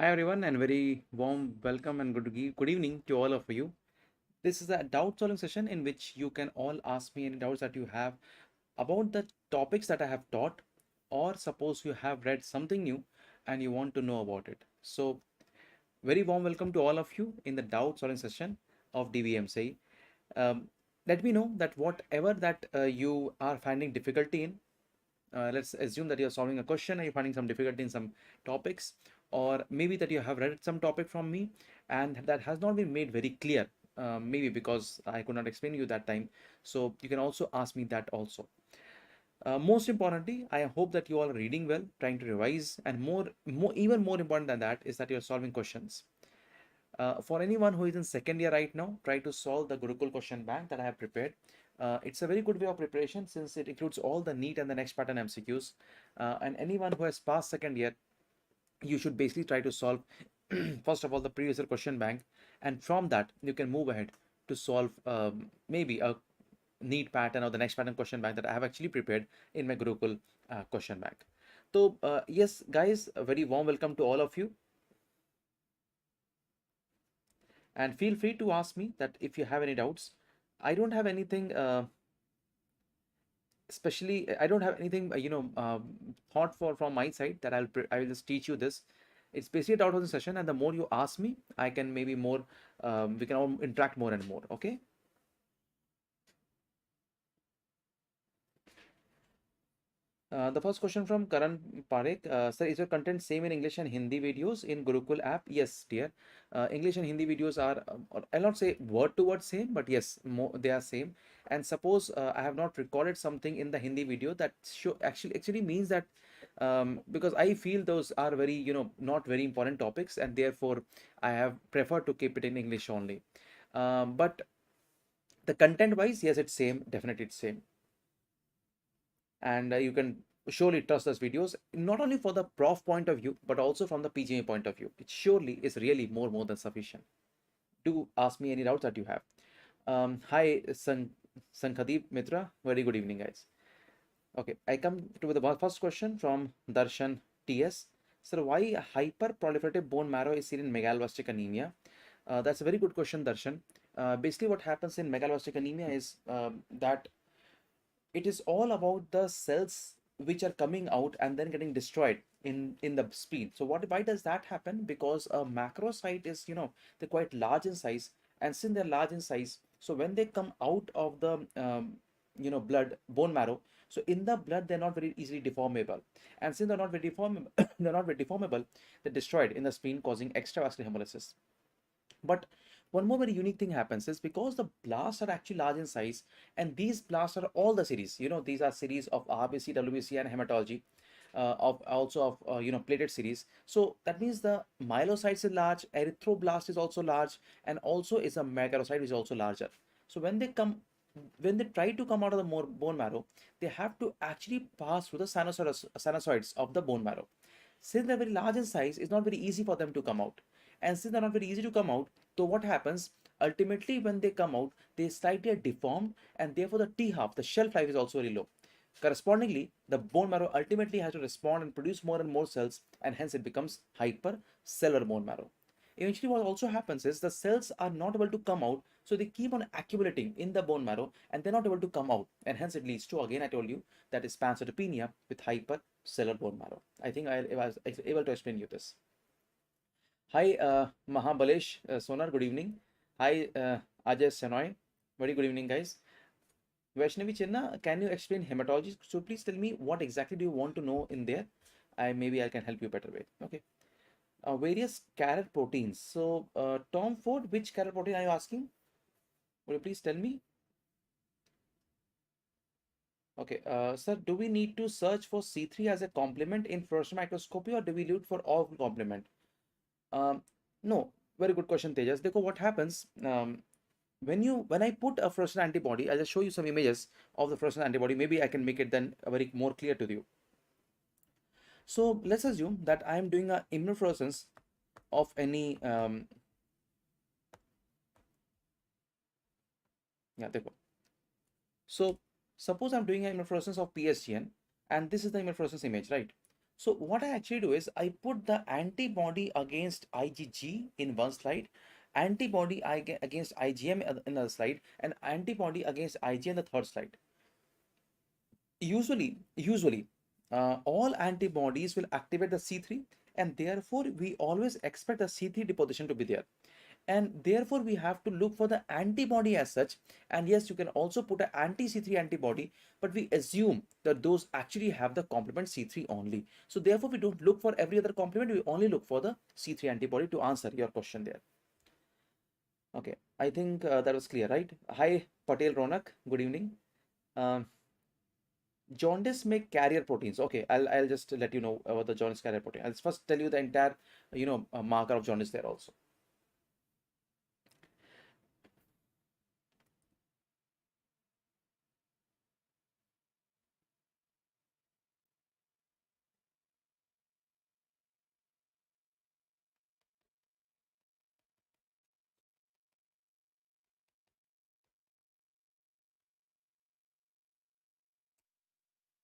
Hi everyone, and very warm welcome and good evening to all of you. This is a doubt solving session in which you can all ask me any doubts that you have about the topics that I have taught, or suppose you have read something new and you want to know about it. So, very warm welcome to all of you in the doubt solving session of DBMCI. Let me know that whatever that you are finding difficulty in, let's assume that you're solving a question and you're finding some difficulty in some topics, or maybe that you have read some topic from me and that has not been made very clear, maybe because I could not explain you that time. So you can also ask me that also. Most importantly, I hope that you all are reading well, trying to revise, and even more important than that is that you're solving questions. For anyone who is in second year right now, try to solve the Gurukul question bank that I have prepared. It's a very good way of preparation since it includes all the NEET and the next pattern MCQs. And anyone who has passed second year, you should basically try to solve first of all the previous year question bank, and from that you can move ahead to solve maybe a NEET pattern or the next pattern question bank that I have actually prepared in my Gurukul question bank. So yes, guys, a very warm welcome to all of you. And feel free to ask me that if you have any doubts. I don't have anything especially I don't have anything thought for from my side that I will just teach you this. It's basically a doubt of the session, and the more you ask me, I can maybe more we can all interact more and more. Okay. The first question from Karan Parekh. Sir, is your content same in English and Hindi videos in Gurukul app? Yes, dear. English and Hindi videos are, I'll not say word to word same, but yes, they are same. And suppose I have not recorded something in the Hindi video, that actually means that because I feel those are very, not very important topics, and therefore I have preferred to keep it in English only. But the content wise, yes, it's same. Definitely, it's same. And you can surely trust those videos not only for the prof point of view but also from the PGA point of view. It surely is really more than sufficient. Do ask me any doubts that you have. Hi, Sankadeep Mitra. Very good evening, guys. Okay, I come to the first question from Darshan TS. Sir, why hyperproliferative bone marrow is seen in megaloblastic anemia? That's a very good question, Darshan. Basically, what happens in megaloblastic anemia is that it is all about the cells which are coming out and then getting destroyed in the spleen. So why does that happen? Because a macrocyte is, they're quite large in size, and since they're large in size, so when they come out of the blood, bone marrow, so in the blood they're not very easily deformable, and since they're not very deformable they're not very deformable, they're destroyed in the spleen, causing extravascular hemolysis. But one more very unique thing happens is because the blasts are actually large in size, and these blasts are all the series. These are series of RBC, WBC, and hematology, of also of platelet series. So that means the myelocytes is large, erythroblast is also large, and also is a megarocyte which is also larger. So when they try to come out of the more bone marrow, they have to actually pass through the sinusoids of the bone marrow. Since they're very large in size, it's not very easy for them to come out. And since they're not very easy to come out, so what happens? Ultimately, when they come out, they slightly are deformed, and therefore the T half, the shelf life, is also very low. Correspondingly, the bone marrow ultimately has to respond and produce more and more cells, and hence it becomes hypercellular bone marrow. Eventually, what also happens is the cells are not able to come out, so they keep on accumulating in the bone marrow, and they're not able to come out, and hence it leads to, again, I told you, that is pancytopenia with hypercellular bone marrow. I think I was able to explain you this. Hi, Mahabalesh Sonar, good evening. Hi, Ajay Senoy, very good evening, guys. Vaishnavi Chinna, can you explain hematology? So please tell me what exactly do you want to know in there. Maybe I can help you better with. Okay. Various carrier proteins. So, Tom Ford, which carrier protein are you asking? Will you please tell me? Okay, sir, do we need to search for C3 as a complement in fluorescence microscopy, or do we look for all complement? No, very good question, Tejas. Dekho, what happens when I put a fluorescent antibody, I'll just show you some images of the fluorescent antibody. Maybe I can make it then very more clear to you. So let's assume that I am doing a immunofluorescence of any yeah, dekho. So suppose I'm doing an immunofluorescence of PSGN, and this is the immunofluorescence image, right? So what I actually do is I put the antibody against IgG in one slide, antibody against IgM in another slide, and antibody against IG in the third slide. Usually, all antibodies will activate the C3, and therefore we always expect the C3 deposition to be there. And therefore we have to look for the antibody as such. And yes, you can also put an anti-C3 antibody, but we assume that those actually have the complement C3 only. So therefore we don't look for every other complement, we only look for the C3 antibody to answer your question there. Okay, I think that was clear, right? Hi, Patel Ronak, good evening. Um, Jaundice make carrier proteins. Okay, I'll just let you know about the jaundice carrier protein. I'll first tell you the entire, marker of jaundice there also.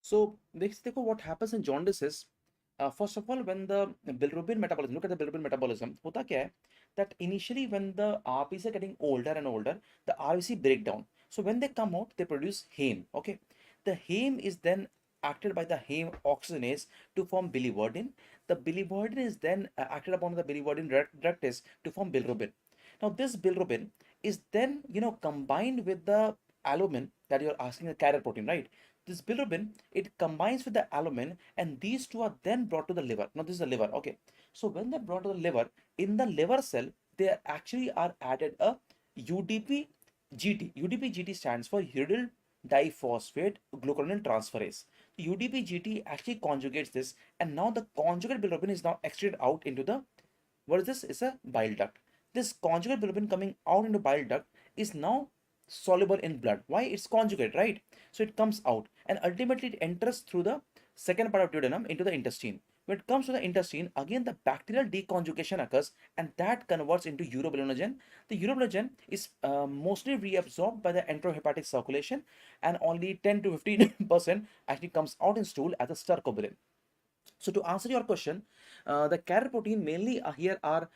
So next, what happens in jaundice is, first of all, when the bilirubin metabolism, look at the bilirubin metabolism, hota kya hai? That initially when the RBCs are getting older and older, the RBC break down. So when they come out, they produce heme. Okay, the heme is then acted by the heme oxygenase to form biliverdin. The biliverdin is then acted upon the biliverdin reductase to form bilirubin. Now this bilirubin is then combined with the albumin that you're asking, the carrier protein, right? This bilirubin, it combines with the albumin, and these two are then brought to the liver. Now this is the liver. Okay, so when they're brought to the liver, in the liver cell they actually are added a UDP-GT. UDP-GT stands for uridyl diphosphate glucuronidase transferase. UDP-GT actually conjugates this, and now the conjugate bilirubin is now excreted out into the, what is this? It's a bile duct. This conjugate bilirubin coming out into bile duct is now soluble in blood. Why? It's conjugate, right? So it comes out, and ultimately it enters through the second part of duodenum into the intestine. When it comes to the intestine, again the bacterial deconjugation occurs, and that converts into urobilinogen. The urobilinogen is mostly reabsorbed by the enterohepatic circulation, and only 10 to 15% actually comes out in stool as a stercobilin. So to answer your question, the carrier protein mainly here are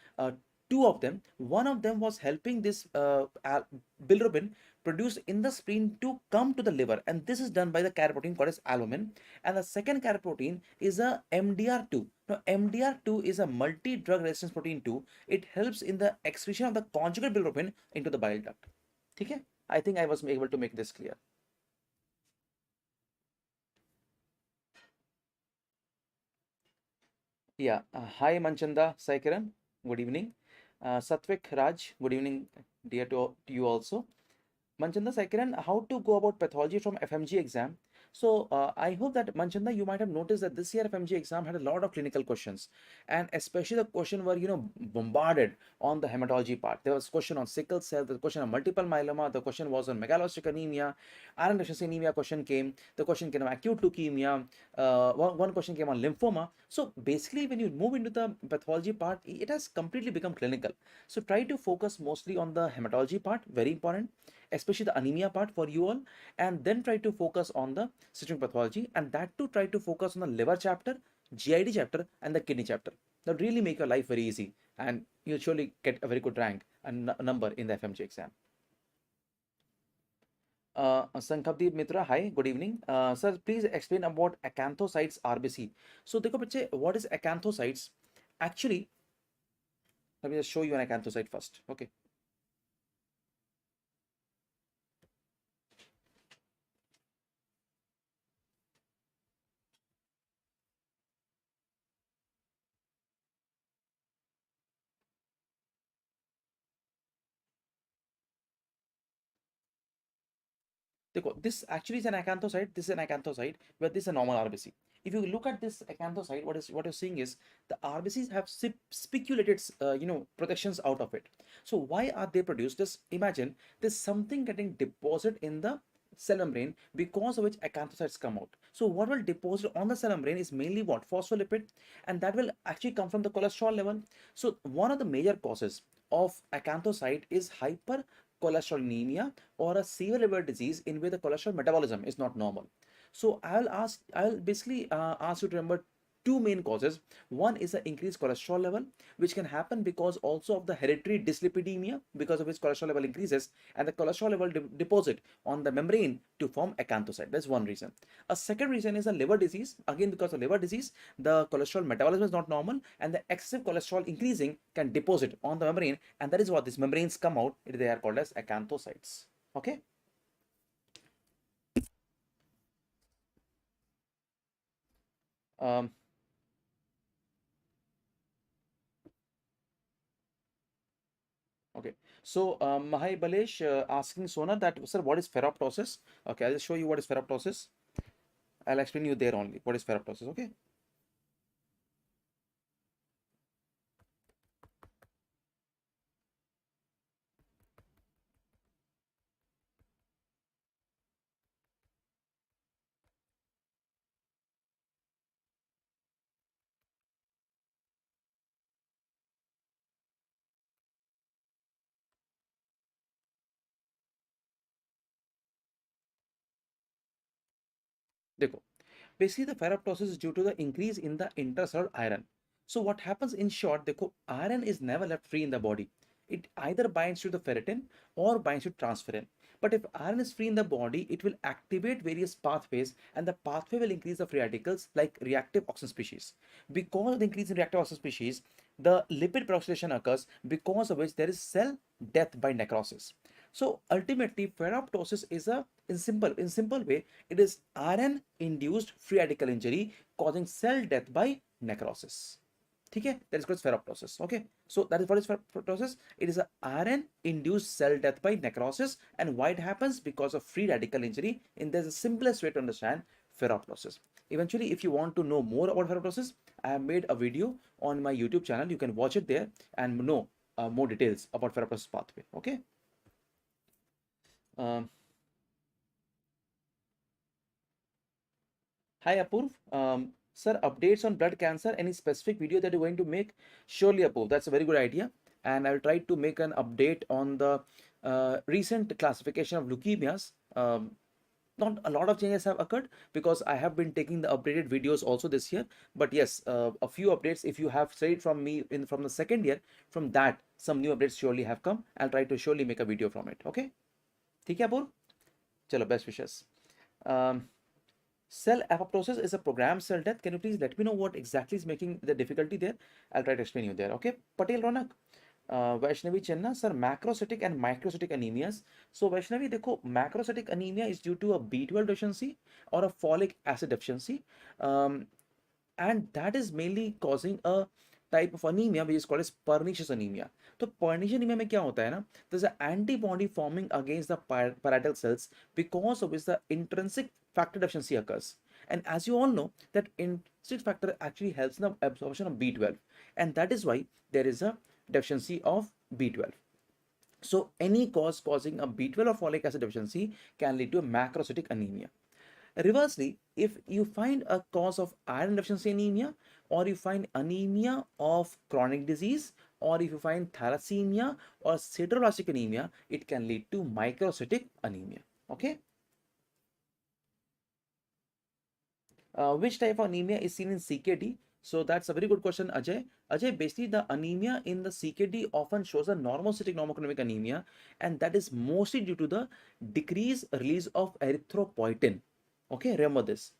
two of them. One of them was helping this bilirubin produced in the spleen to come to the liver, and this is done by the carrier protein called as albumin. And the second carrier protein is a MDR2. Now MDR2 is a multi-drug resistance protein 2. It helps in the excretion of the conjugate bilirubin into the bile duct. Okay, I think I was able to make this clear. Yeah. Hi, Manchanda Saikiran. Good evening. Satvik Raj. Good evening, dear to you also. Manchanda Saikiran, how to go about pathology from FMG exam? So I hope that Manchanda, you might have noticed that this year FMG exam had a lot of clinical questions, and especially the question were bombarded on the hematology part. There was question on sickle cell, the question on multiple myeloma, the question was on megalogic anemia, iron deficiency anemia question came, the question came on acute leukemia, one question came on lymphoma. So basically, when you move into the pathology part, it has completely become clinical. So try to focus mostly on the hematology part, very important, especially the anemia part for you all, and then try to focus on the systemic pathology, and that too try to focus on the liver chapter, GID chapter, and the kidney chapter. That really make your life very easy, and you'll surely get a very good rank and number in the FMG exam. Sankhabdeep Mitra, hi, good evening. Sir, please explain about acanthocytes RBC. So, देखो बच्चे, what is acanthocytes? Actually, let me just show you an acanthocyte first. Okay. This actually is an acanthocyte. This is an acanthocyte, but this is a normal RBC. If you look at this acanthocyte, what you're seeing is the RBCs have spiculated, protections out of it. So why are they produced? Just imagine there's something getting deposited in the cell membrane because of which acanthocytes come out. So what will deposit on the cell membrane is mainly what? Phospholipid, and that will actually come from the cholesterol level. So one of the major causes of acanthocyte is hypercholesterolemia, or a severe liver disease in where the cholesterol metabolism is not normal. So I'll basically ask you to remember two main causes. One is the increased cholesterol level, which can happen because also of the hereditary dyslipidemia, because of which cholesterol level increases and the cholesterol level deposit on the membrane to form acanthocyte. That's one reason. A second reason is a liver disease. Again, because of liver disease, the cholesterol metabolism is not normal and the excessive cholesterol increasing can deposit on the membrane, and that is what these membranes come out. They are called as acanthocytes. Okay. Um, okay. So, Mahai Balesh asking Sona that, sir, what is ferroptosis? Okay, I'll just show you what is ferroptosis. I'll explain you there only. What is ferroptosis? Okay. देखो, basically the ferroptosis is due to the increase in the intracellular iron. So what happens in short, देखो, iron is never left free in the body. It either binds to the ferritin or binds to transferrin. But if iron is free in the body, it will activate various pathways, and the pathway will increase the free radicals like reactive oxygen species. Because of the increase in reactive oxygen species, the lipid peroxidation occurs, because of which there is cell death by necrosis. So ultimately, ferroptosis is a in simple way, it is iron induced free radical injury causing cell death by necrosis. Okay, that is called ferroptosis. Okay, so that is what is ferroptosis. It is a iron induced cell death by necrosis, and why it happens? Because of free radical injury. And there's the simplest way to understand ferroptosis. Eventually, if you want to know more about ferroptosis, I have made a video on my YouTube channel. You can watch it there and know more details about ferroptosis pathway. Okay. Um, Hi Apurv. Sir, updates on blood cancer, any specific video that you're going to make? Surely, Apurv, that's a very good idea. And I'll try to make an update on the recent classification of leukemias. Not a lot of changes have occurred because I have been taking the updated videos also this year. But yes, a few updates. If you have studied from me from the second year, from that, some new updates surely have come. I'll try to surely make a video from it. Okay? ठीक है Apurv? Chalo, best wishes. Um, Cell apoptosis is a programmed cell death. Can you please let me know what exactly is making the difficulty there? I'll try to explain you there. Okay. Patel Ronak. Vaishnavi Chenna, sir, macrocytic and microcytic anemias. So Vaishnavi, देखो, macrocytic anemia is due to a B12 deficiency or a folic acid deficiency, and that is mainly causing a type of anemia which is called as pernicious anemia. तो pernicious anemia में क्या होता है ना? There's an antibody forming against the parietal cells, because of which the intrinsic factor deficiency occurs. And as you all know, that intrinsic factor actually helps in the absorption of B12, and that is why there is a deficiency of B12. So any cause causing a B12 or folic acid deficiency can lead to a macrocytic anemia. Reversely, if you find a cause of iron deficiency anemia, or you find anemia of chronic disease, or if you find thalassemia or sideroblastic anemia, it can lead to microcytic anemia. Okay. Which type of anemia is seen in CKD? So that's a very good question, Ajay. Ajay, basically the anemia in the CKD often shows a normocytic normochromic anemia, and that is mostly due to the decreased release of erythropoietin. Okay, remember this.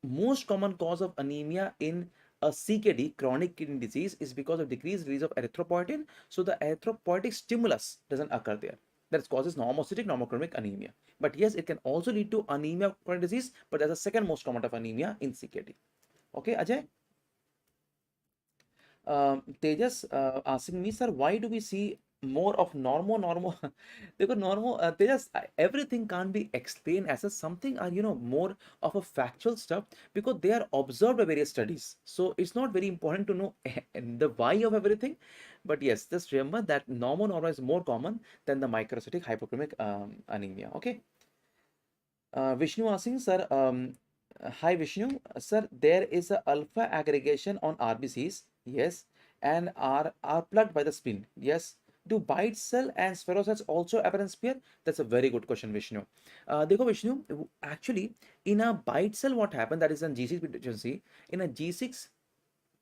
Most common cause of anemia in a CKD, chronic kidney disease, is because of decreased release of erythropoietin. So the erythropoietic stimulus doesn't occur there. That causes normocytic normochromic anemia. But yes, it can also lead to anemia of chronic disease, but that's the second most common type of anemia in CKD. Okay, Ajay? Tejas asking me, sir, why do we see more of normo? Because normo, Tejas, everything can't be explained as a something, more of a factual stuff, because they are observed by various studies. So it's not very important to know the why of everything. But yes, just remember that normo is more common than the microcytic hypochromic anemia. Okay. Vishnu asking, sir, hi Vishnu, sir, there is a alpha aggregation on RBCs, yes, and are plugged by the spleen, yes. Do bite cell and spherocytes also appear in spear? That's a very good question, Vishnu. Dekho Vishnu, actually, in a bite cell, what happened, that is a G6 deficiency. In a G6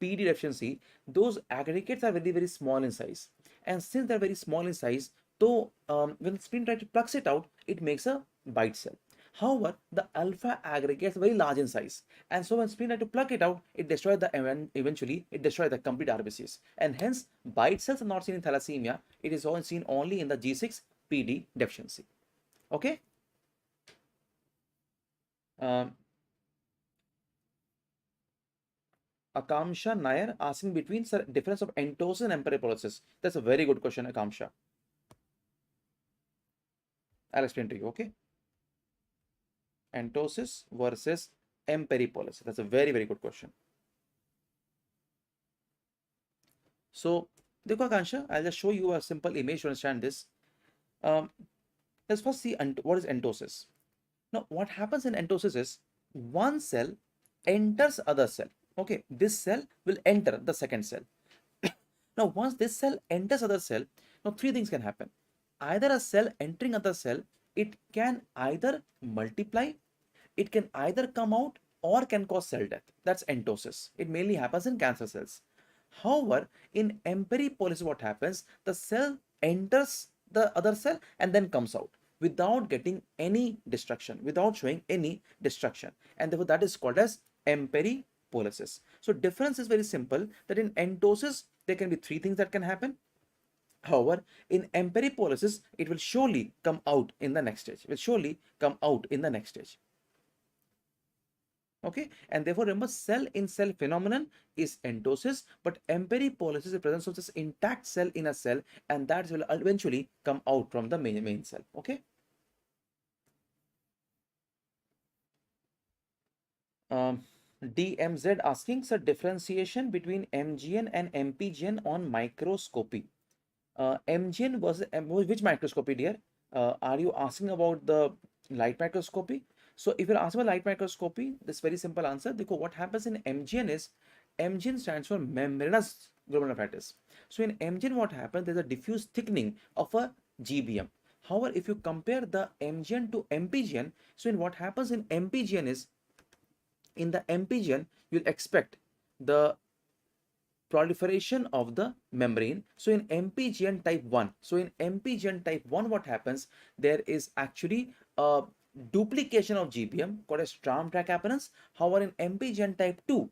PD deficiency, those aggregates are very, very small in size. And since they're very small in size, so when spleen tries to pluck it out, it makes a bite cell. However, the alpha aggregates are very large in size, and so when spleen tries to pluck it out, it destroys the eventually it destroys the complete RBCs, and hence bite cells are not seen in thalassemia. It is all seen only in the G6 PD deficiency. Okay. Um, Akamsha Nair asking between difference of endosis and emperipolysis. That's a very good question, Akamsha. I'll explain to you. Okay. Endosis versus emperipolysis. That's a very, very good question. So, देखो Akansha, I'll just show you a simple image to understand this. Let's first see what is endosis. Now, what happens in endosis is one cell enters other cell. Okay, this cell will enter the second cell. Now, once this cell enters other cell, now three things can happen. Either a cell entering other cell, it can either multiply, it can either come out, or can cause cell death. That's endosis. It mainly happens in cancer cells. However, in emperipolysis, what happens? The cell enters the other cell and then comes out without getting any destruction, without showing any destruction, and therefore that is called as emperipolysis. So difference is very simple, that in endosis there can be three things that can happen. However, in emperipolysis, it will surely come out in the next stage. It will surely come out in the next stage. Okay, and therefore remember, cell in cell phenomenon is endosis, but emperipolysis is the presence of this intact cell in a cell, and that will eventually come out from the main cell. Okay. DMZ asking, sir, differentiation between MGN and MPGN on microscopy. MGN was which microscopy, dear? Are you asking about the light microscopy? So if you're asking about light microscopy, this very simple answer. Because what happens in MGN is, MGN stands for membranous glomerulonephritis. So in MGN, what happens? There's a diffuse thickening of a GBM. However, if you compare the MGN to MPGN, so in what happens in MPGN is, in the MPGN, you'll expect the proliferation of the membrane. So in MPGN type 1, what happens? There is actually a duplication of GBM called as tram track appearance. However, in MPGN type 2,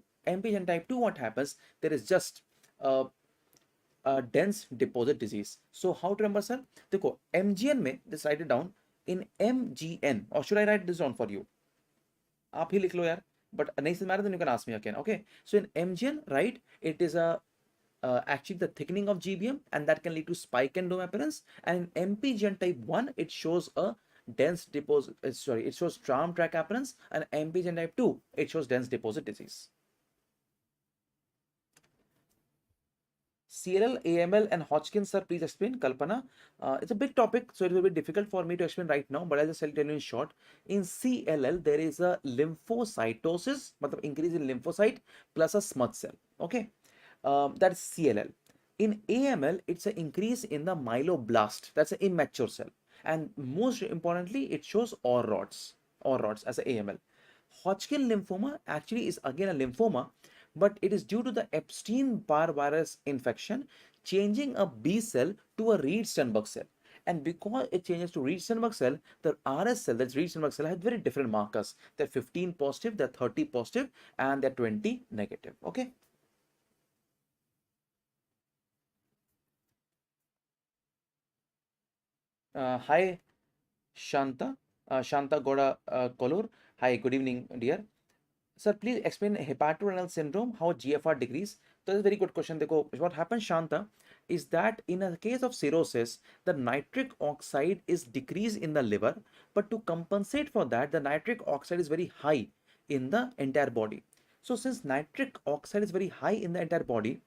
what happens? There is just a dense deposit disease. So how to remember, sir? देखो, MGN में, just write it down. In MGN, or should I write this down for you? आप ही लिख लो यार. But nahi matter, then you can ask me again. Okay. So in MGN, right, it is a actually the thickening of GBM, and that can lead to spike and dome appearance. And in MPGN type 1, it shows a dense deposit. It shows tram track appearance. And MPGN type 2, it shows dense deposit disease. CLL, AML, and Hodgkin, sir, please explain. Kalpana, it's a big topic, so it will be difficult for me to explain right now, but I'll just tell you in short. In CLL, there is a lymphocytosis, increase in lymphocyte plus a smudge cell. Okay, that's CLL. In AML, it's an increase in the myeloblast. That's an immature cell, and most importantly, it shows OR rods as an AML. Hodgkin lymphoma actually is again a lymphoma, but it is due to the Epstein-Barr virus infection changing a B cell to a Reed-Sternberg cell. And because it changes to Reed-Sternberg cell, the RS cell, that's Reed-Sternberg cell, has very different markers. They're 15 positive, they're 30 positive, and they're 20 negative. Okay. Hi, Shanta. Shanta Goda Kolur. Hi, good evening, dear. Sir, please explain hepatorenal syndrome, how GFR decrease. That's a very good question. What happens, Shanta, is that in a case of cirrhosis, the nitric oxide is decreased in the liver, but to compensate for that, the nitric oxide is very high in the entire body. So since nitric oxide is very high in the entire body,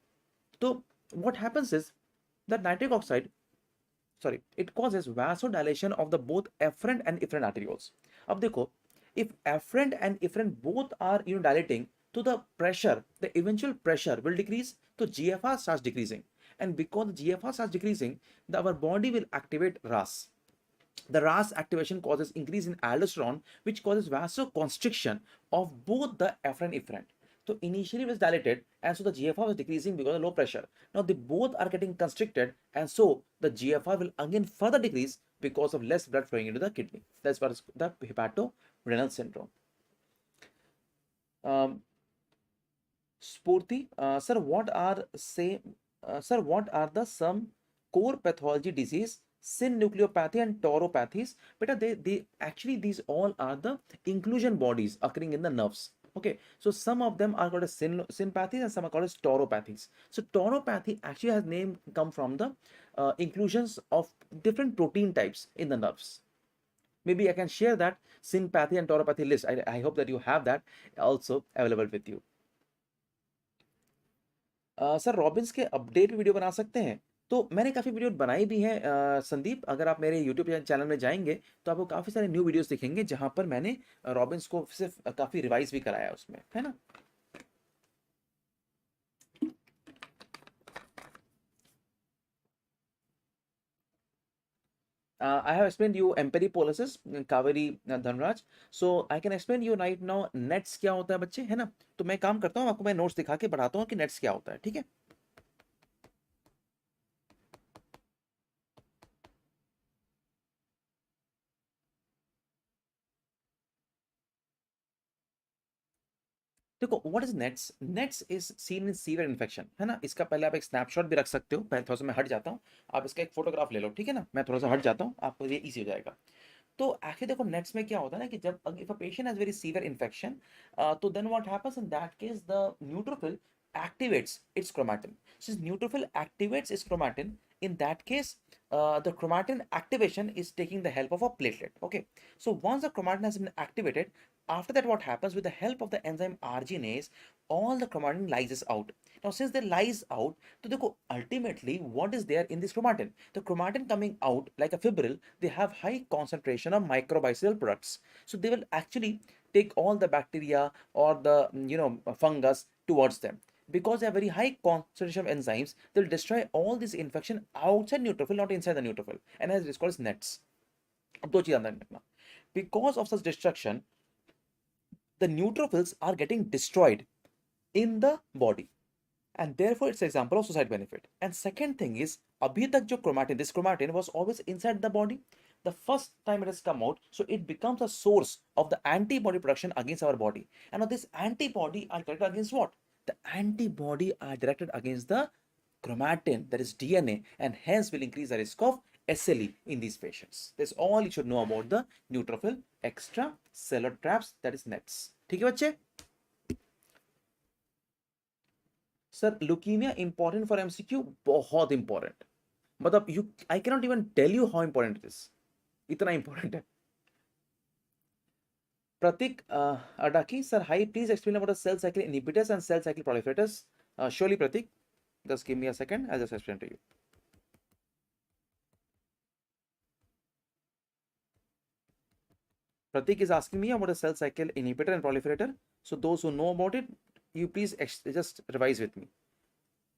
so what happens is that nitric oxide, it causes vasodilation of the both efferent and efferent arterioles. Ab dekho, if afferent and efferent both are dilating, to the pressure, the eventual pressure will decrease, so GFR starts decreasing. And because the GFR starts decreasing, our body will activate RAS. The RAS activation causes increase in aldosterone, which causes vasoconstriction of both the afferent and efferent. So initially it was dilated, and so the GFR was decreasing because of low pressure. Now they both are getting constricted, and so the GFR will again further decrease because of less blood flowing into the kidney. That's what is the hepatorenal syndrome. Spurti, sir, what are the some core pathology disease, synucleopathy and tauropathies? Beta, they actually these all are the inclusion bodies occurring in the nerves. Okay, so some of them are called as synpathies and some are called as tauropathies. So tauropathy actually has name come from the inclusions of different protein types in the nerves. Maybe I can share that synpathy and tauropathy list. I hope that you have that also available with you. Sir Robins के update video बना सकते हैं, तो मैंने काफ़ी video बनाई भी हैं संदीप। अगर आप मेरे यूट्यूब चैनल में जाएंगे तो आपको काफ़ी सारे न्यू वीडियोस दिखेंगे जहां पर मैंने रॉबिन्स को सिर्फ काफ़ी रिवाइज भी कराया उसमें, है ना। I have explained you emperipolysis, Kaveri Dhanraj. So I can explain you right now nets क्या होता है बच्चे, है ना। तो मैं काम करता हूँ, आपको मैं नोट्स दिखा के बढ़ाता हूँ कि नेट्स क्या होता है, ठीक है। देखो what is nets, nets is seen in severe infection, है ना। इसका पहले आप एक स्नैपशॉट भी रख सकते हो, पहले थोड़ा सा मैं हट जाता हूँ, आप इसका एक फोटोग्राफ ले लो, ठीक है ना। मैं थोड़ा सा हट जाता हूँ, आपको ये इजी हो जाएगा। तो एक्चुअली देखो नेट्स में क्या होता है ना कि जब if a patient has very severe infection, तो then what happens in that case the neutrophil activates its chromatin. Since neutrophil activates its chromatin, in that case, the chromatin activation is taking the help of a platelet. Okay, so once the chromatin has been activated, after that, what happens with the help of the enzyme arginase, all the chromatin lyses out. Now, since they lies out, so ultimately, what is there in this chromatin? The chromatin coming out like a fibril, they have high concentration of microbial products. So they will actually take all the bacteria or the fungus towards them. Because they have very high concentration of enzymes, they'll destroy all this infection outside neutrophil, not inside the neutrophil, and as it's called as nets. अब दो चीज अंदर रखना, because of such destruction, the neutrophils are getting destroyed in the body, and therefore it's an example of suicide benefit. And second thing is, abhi tak jo chromatin, this chromatin was always inside the body. The first time it has come out, so it becomes a source of the antibody production against our body. And now this antibody are directed against what? The antibody are directed against the chromatin, that is DNA, and hence will increase the risk of SLE in these patients. That's all you should know about the neutrophil extracellular traps, that is NETs. ठीक है बच्चे? Sir leukemia important for MCQ, बहुत important, मतलब you I cannot even tell you how important it is, इतना important है। Prateek Adaki, sir hi, please explain about the cell cycle inhibitors and cell cycle proliferators. Surely Prateek, just give me a second, I'll just explain to you. Pratik is asking me about a cell cycle inhibitor and proliferator. So those who know about it, you please just revise with me.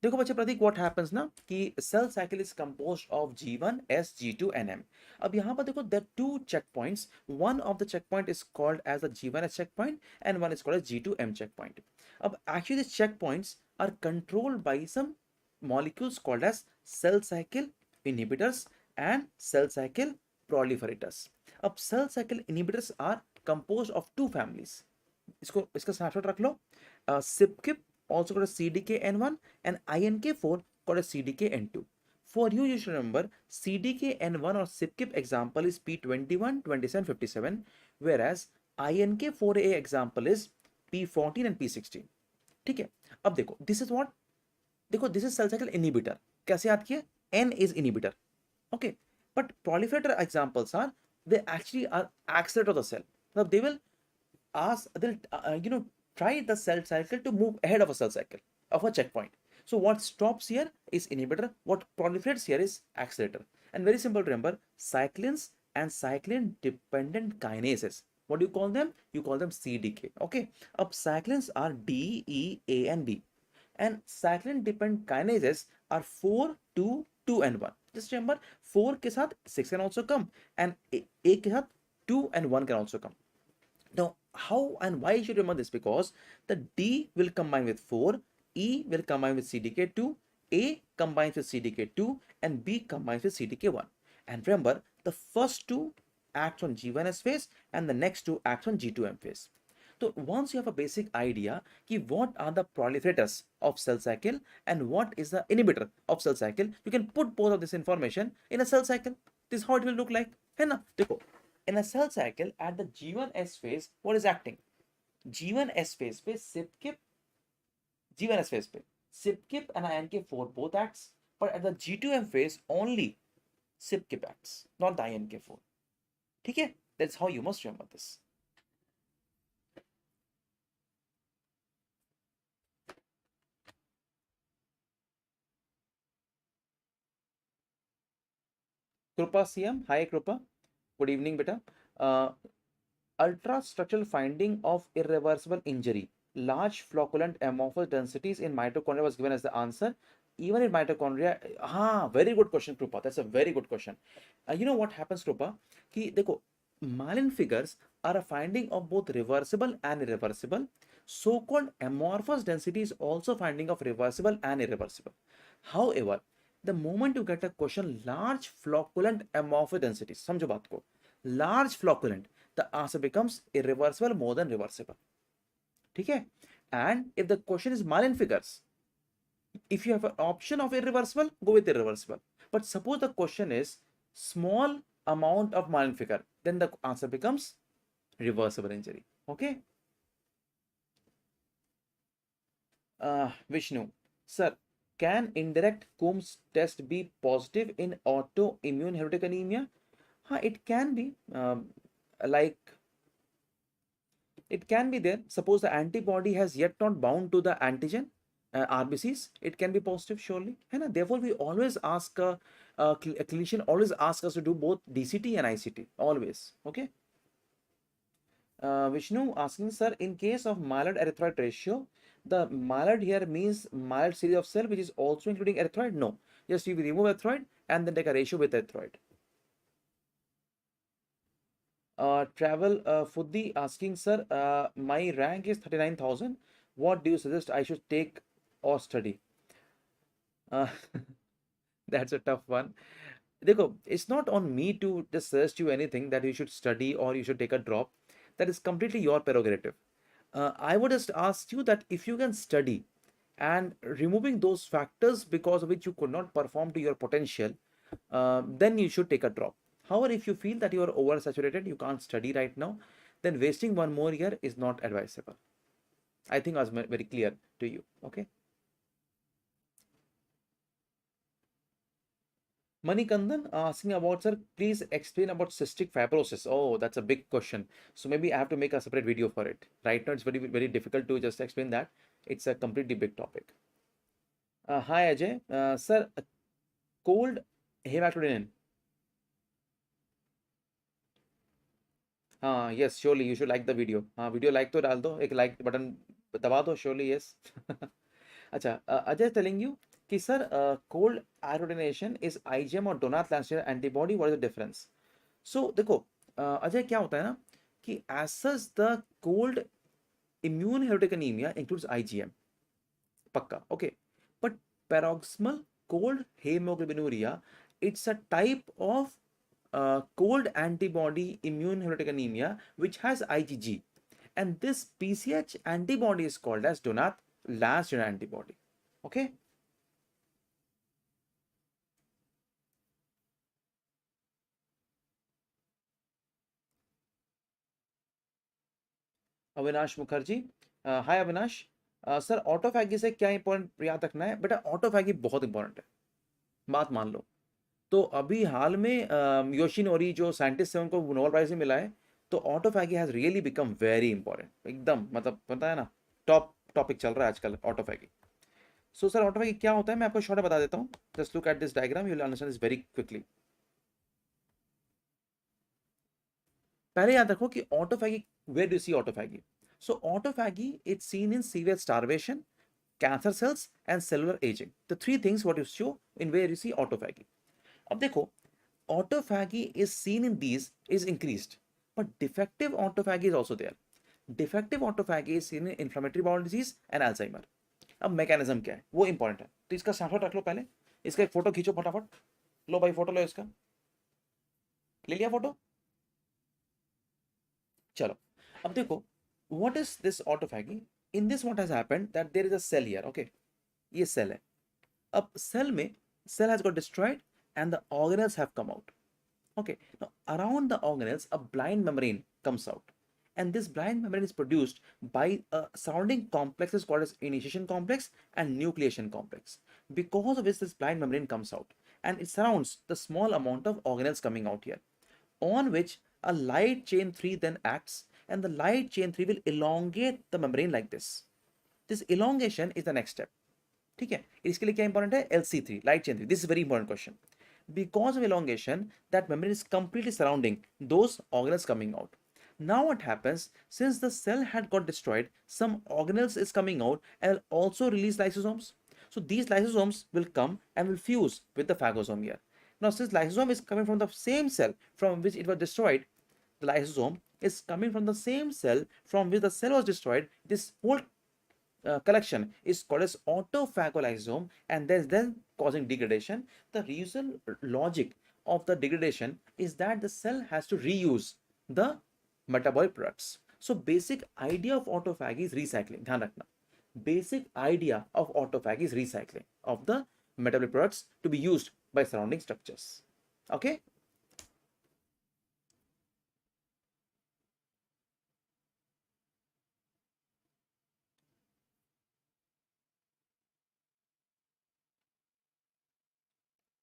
देखो बच्चे प्रतीक, what happens ना कि cell cycle is composed of G1 S G2 and M। अब यहाँ पर देखो there two checkpoints, one of the checkpoint is called as the G1 S checkpoint and one is called as G2 M checkpoint. अब actually this checkpoints are controlled by some molecules called as cell cycle inhibitors and cell cycle proliferators. अब cell cycle inhibitors are composed of two families. इसका snapshot रख लो। SIPKIP, also called as CDKN1, and INK4, called as CDKN2. For you, you should remember CDKN1 or SIPKIP example is P21, 27, 57, whereas INK4A example is P14 and P16. ठीक है, अब देखो this is what, देखो this is cell cycle inhibitor, कैसे याद किया, N is inhibitor, okay, but proliferator examples are, they actually are accelerator of the cell. Now they will they'll try the cell cycle to move ahead of a cell cycle of a checkpoint. So what stops here is inhibitor, what proliferates here is accelerator. And very simple to remember, cyclins and cyclin dependent kinases, what do you call them? You call them CDK. Okay, अब cyclins are D, E, A and D, and cyclin dependent kinases are 4, 2, 2 and 1. Just remember 4 के साथ 6 can also come, and A के साथ 2 and 1 can also come. Now How and why you should remember this? Because the D will combine with 4, E will combine with CDK2, A combines with CDK2, and B combines with CDK1. And remember, the first two act on G1S phase and the next two act on G2M phase. So once you have a basic idea ki what are the proliferators of cell cycle and what is the inhibitor of cell cycle, you can put both of this information in a cell cycle. This is how it will look like. है ना? देखो, in a cell cycle at the G1S phase, what is acting? G1S phase पे CYP G1S phase पे CYP and INK4 both acts, but at the G2M phase only CYP acts, not the INK4. ठीक है? That's how you must remember this. Krupa CM, hi Krupa. Good evening, beta. Ultrastructural finding of irreversible injury. Large flocculent amorphous densities in mitochondria was given as the answer. Even in mitochondria, very good question, Krupa. That's a very good question. You know what happens, Krupa? Ki, dekho, Malin figures are a finding of both reversible and irreversible. So-called amorphous density is also finding of reversible and irreversible. However, the moment you get a question large flocculent amorphous densities, समझो बात को, large flocculent, the answer becomes irreversible more than reversible. ठीक है? And if the question is Malin figures, if you have an option of irreversible, go with irreversible. But suppose the question is small amount of Malin figure, then the answer becomes reversible injury. Okay? Vishnu, sir, can indirect Coombs test be positive in autoimmune hemolytic anemia? It can be. Like it can be there. Suppose the antibody has yet not bound to the antigen, RBCs, it can be positive surely. And therefore, we always ask a clinician always ask us to do both DCT and ICT always. Okay. Vishnu asking, sir, in case of myeloid erythroid ratio, the myeloid here means myeloid series of cell which is also including erythroid? No, just we remove erythroid and then take a ratio with erythroid. Travel Fuddi asking, sir, my rank is 39,000. What do you suggest I should take or study? Uh, that's a tough one. Dekho, it's not on me to just suggest you anything that you should study or you should take a drop. That is completely your prerogative. I would just ask you that if you can study and removing those factors because of which you could not perform to your potential, then you should take a drop. However, if you feel that you are oversaturated, you can't study right now, then wasting one more year is not advisable. I think I was very clear to you. Okay. Manikandan asking about, sir, please explain about cystic fibrosis. Oh, that's a big question. So maybe I have to make a separate video for it. Right now, it's very, very difficult to just explain that. It's a completely big topic. Hi, Ajay. Sir, cold hematodinin. Yes, surely you should like the video. Video like तो डाल दो, एक like button दबा दो, surely yes. अच्छा, Ajay is telling you कि sir, cold iodination is IgM or Donat Lancet antibody. What is the difference? So देखो, Ajay क्या होता है ना कि as such the cold immune hemolytic anemia includes IgM, पक्का, okay. But paroxysmal cold hemoglobinuria, it's a type of cold antibody immune hemolytic anemia which has IgG, and this PCH antibody is called as Donat Lancet antibody. Okay. Avinash Mukherjee, hi Avinash, sir autophagy से क्या important याद रखना है? बेटा autophagy बहुत important है, बात मान लो। तो अभी हाल में योशिनोरी जो साइंटिस्ट है उनको नोबेल प्राइज भी मिला है, तो autophagy has really become very important, एकदम मतलब पता है ना, टॉप टॉपिक चल रहा है आजकल ऑटोफैगी। सो सर ऑटोफैगी क्या होता है मैं आपको शॉर्ट बता देता हूँ, just look at this diagram, you will understand this very quickly. पहले याद रखो कि autophagy, where do you see autophagy? So autophagy is seen in severe starvation, cancer cells and cellular aging. The three things what you show in where you see autophagy. अब देखो, autophagy is seen in these is increased, but defective autophagy is also there. Defective autophagy is in inflammatory bowel disease and Alzheimer. अब mechanism क्या है वो important है, तो इसका snapshot रख लो पहले, इसका एक फोटो खींचो फटाफट। लो भाई फोटो लो इसका, ले लिया फोटो। चलो अब देखो, what is this autophagy? In this what has happened that there is a cell here, okay, ये सेल है। अब सेल में, cell has got destroyed and the organelles have come out. Okay, now around the organelles a blind membrane comes out, and this blind membrane is produced by surrounding complexes called as initiation complex and nucleation complex, because of which this blind membrane comes out, and it surrounds the small amount of organelles coming out here, on which a light chain 3 then acts, and the light chain 3 will elongate the membrane like this. This elongation is the next step, ठीक है। इसके लिए क्या important है? LC3, light chain 3। This is very important question. Because of elongation, that membrane is completely surrounding those organelles coming out. Now what happens, since the cell had got destroyed, some organelles is coming out and will also release lysosomes. So these lysosomes will come and will fuse with the phagosome here. Now since lysosome is coming from the same cell from which it was destroyed, the lysosome is coming from the same cell from which the cell was destroyed. This whole collection is called as autophagolysosome, and then causing degradation. The usual logic of the degradation is that the cell has to reuse the metabolic products. So basic idea of autophagy is recycling. ध्यान रखना, basic idea of autophagy is recycling of the metabolic products to be used by surrounding structures. Okay.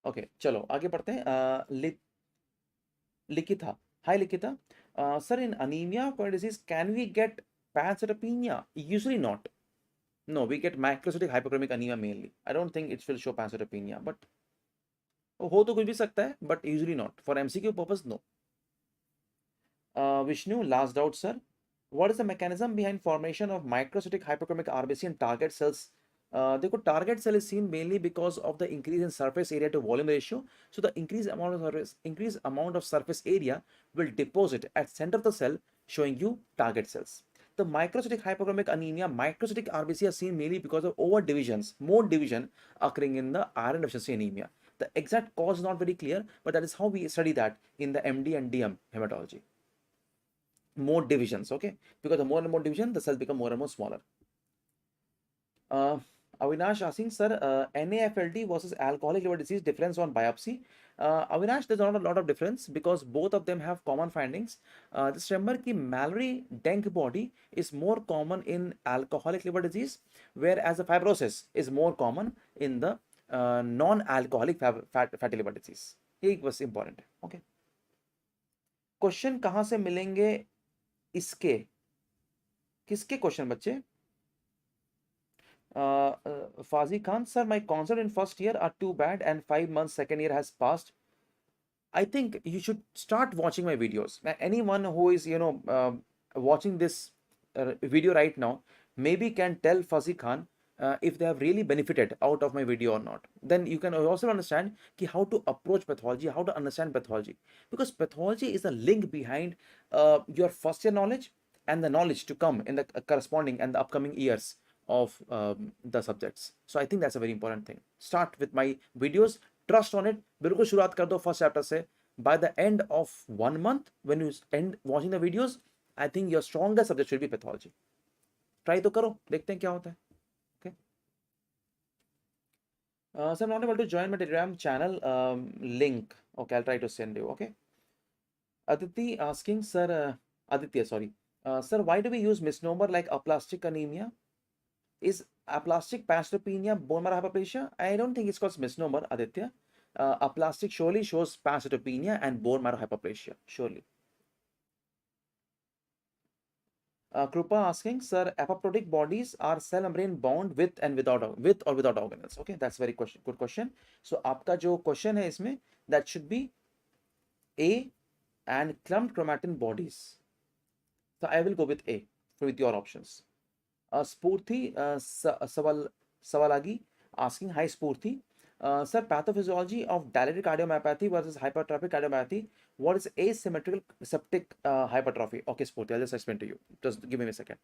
Okay चलो आगे बढ़ते हैं। लिखिता, हाय लिखिता, sir in anemia for disease can we get pancytopenia? Usually not. No, we get microstatic hyperchromic anemia mainly. I don't think it will show pancytopenia, but हो तो कुछ भी सकता है, but usually not. For MCQ purpose, no. Vishnu, last doubt, sir. What is the mechanism behind formation of microstatic hyperchromic RBC in target cells? देखो target cell is seen mainly because of the increase in surface area to volume ratio. So the increased amount of surface area will deposit at center of the cell, showing you target cells. The microstatic hyperchromic anemia, microstatic RBC are seen mainly because of overdivisions, more division occurring in the iron deficiency anemia. The exact cause is not very clear, but that is how we study that in the MD and DM hematology. More divisions, okay, because the more and more division, the cells become more and more smaller. Avinash asking, sir, NAFLD versus alcoholic liver disease difference on biopsy. Avinash, there's not a lot of difference because both of them have common findings. Just remember that Mallory Denk body is more common in alcoholic liver disease, whereas the fibrosis is more common in the non-alcoholic fatty liver disease. ये बस important है, okay. Question कहाँ से मिलेंगे इसके, किसके question बच्चे? Fazi Khan, sir, my concert in first year are too bad and 5 months second year has passed. I think you should start watching my videos. Anyone who is, watching this video right now, maybe can tell Fuzzy Khan if they have really benefited out of my video or not. Then you can also understand how to approach pathology, how to understand pathology. Because pathology is a link behind your first year knowledge and the knowledge to come in the corresponding and the upcoming years of the subjects. So I think that's a very important thing. Start with my videos, trust on it. बिल्कुल शुरुआत कर दो first chapter से. By the end of 1 month, when you end watching the videos, I think your strongest subject should be pathology. Try तो करो, देखते हैं क्या होता है. Okay. So I'm not able to join my Telegram channel link. Okay, I'll try to send you. Okay. Aditi asking, sir, Aditya, sorry. Sir, why do we use misnomer like aplastic anemia? Is aplastic pancytopenia bone marrow hyperplasia? I don't think it's called misnomer, Aditya. Aplastic surely shows pancytopenia and bone marrow hyperplasia, surely. Krupa asking, sir, apoptotic bodies are cell membrane bound with and without organelles. Okay, that's very good question. So आपका जो question है इसमें, that should be A and clumped chromatin bodies. So I will go with A with your options. Spurthi Savalagi asking, hi Spurthi, Sir, pathophysiology of dilated cardiomyopathy versus hypertrophic cardiomyopathy. What is asymmetrical septic hypertrophy? Okay, Spurti, I'll just explain to you. Just give me a second.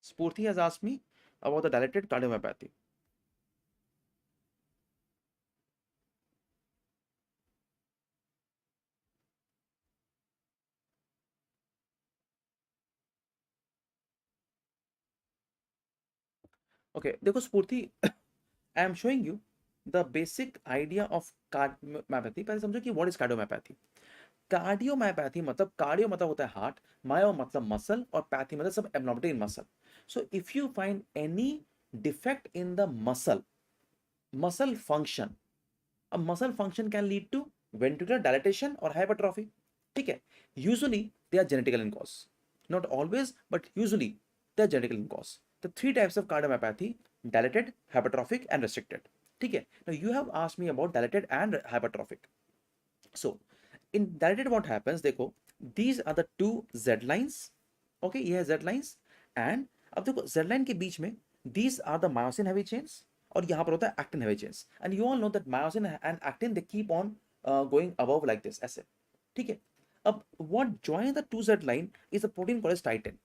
Spurti has asked me about the dilated cardiomyopathy. Okay, देखो Spurti, I am showing you the basic idea of cardiomyopathy. पहले समझो कि what is cardiomyopathy. Cardiomyopathy मतलब cardio मतलब होता है heart, मायो मतलब muscle और पैथी मतलब सब abnormality in muscle. So if you find any defect in the muscle function, a muscle function can lead to ventricular dilatation or hypertrophy. ठीक है, usually they are genetical in cause, not always but usually they are genetical in cause. The three types of cardiomyopathy: dilated, hypertrophic and restricted. ठीक है, now you have asked me about dilated and hypertrophic. So in dilated what happens, देखो, these are the two Z lines. Okay, ये है Z lines and अब देखो Z line के बीच में these are the myosin heavy chains और यहाँ पर होता है actin heavy chains, and you all know that myosin and actin they keep on going above like this ऐसे. ठीक है, अब what joins the two Z line is a protein called as titin.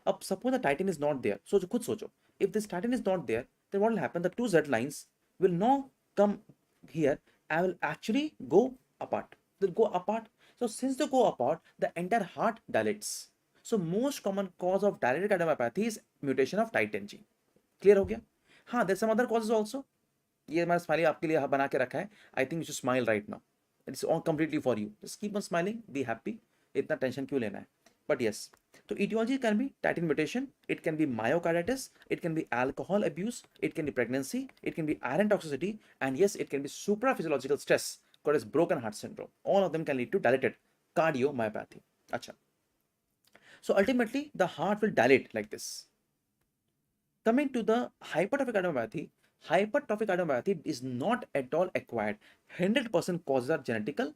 अब suppose the titin is not there, सोचो, खुद सोचो, if this titin is not there, then what will happen, the two Z lines will now come here and will actually go apart. They'll go apart. So since they go apart, the entire heart dilates. So most common cause of dilated cardiomyopathy is mutation of titin gene. Clear हो गया? हाँ, there's some other causes also. ये मैं smiley आपके लिए बना के रखा है. I think you should smile right now. It's all completely for you. Just keep on smiling, be happy. इतना टेंशन क्यों लेना है? But yes, so etiology can be titin mutation, it can be myocarditis, it can be alcohol abuse, it can be pregnancy, it can be iron toxicity, and yes, it can be supraphysiological stress called as broken heart syndrome. All of them can lead to dilated cardiomyopathy. Acha. So ultimately, the heart will dilate like this. Coming to the hypertrophic cardiomyopathy is not at all acquired. 100% causes are genetical,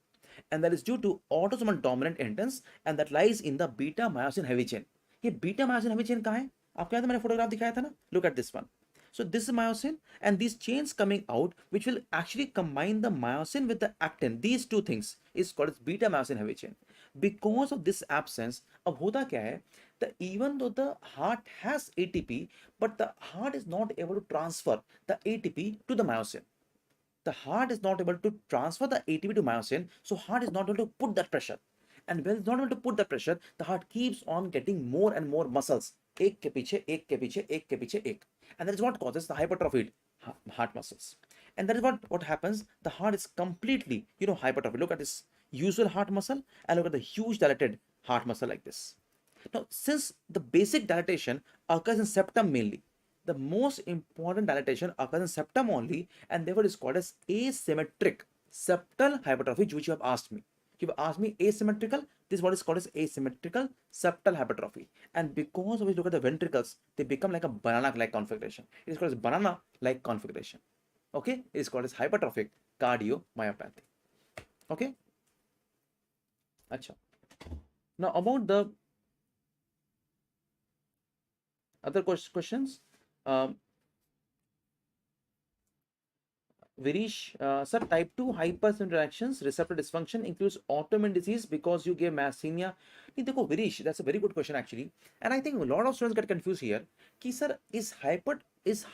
and that is due to autosomal dominant inheritance, and that lies in the beta myosin heavy chain. ये beta myosin heavy chain कहाँ है? आपको याद है मैंने photograph दिखाया था ना? Look at this one. So this is myosin, and these chains coming out, which will actually combine the myosin with the actin. These two things is called as beta myosin heavy chain. Because of this absence, अब होता क्या है? That even though the heart has ATP, but the heart is not able to transfer the ATP to the myosin. The heart is not able to transfer the ATP to myosin, so heart is not able to put that pressure. And when it's not able to put that pressure, the heart keeps on getting more and more muscles. एक के पीछे एक के पीछे एक के पीछे एक. And that is what causes the hypertrophied heart muscles. And that is what happens. The heart is completely, hypertrophied. Look at this usual heart muscle and look at the huge dilated heart muscle like this. Now, since the basic dilatation occurs in septum mainly, the most important dilatation occurs in septum only, and therefore is called as asymmetric septal hypertrophy, which you have asked me. You've asked me asymmetrical. This is what is called as asymmetrical septal hypertrophy. And because of which, look at the ventricles, they become like a banana-like configuration. It is called as banana-like configuration. Okay, it is called as hypertrophic cardiomyopathy. Okay. Acha. Now about the other questions. Virish, sir, type 2 hypersensitivity receptor dysfunction includes autoimmune disease because you gave myasthenia. देखो Virish, that's a very good question actually, and I think a lot of students get confused here. कि sir, is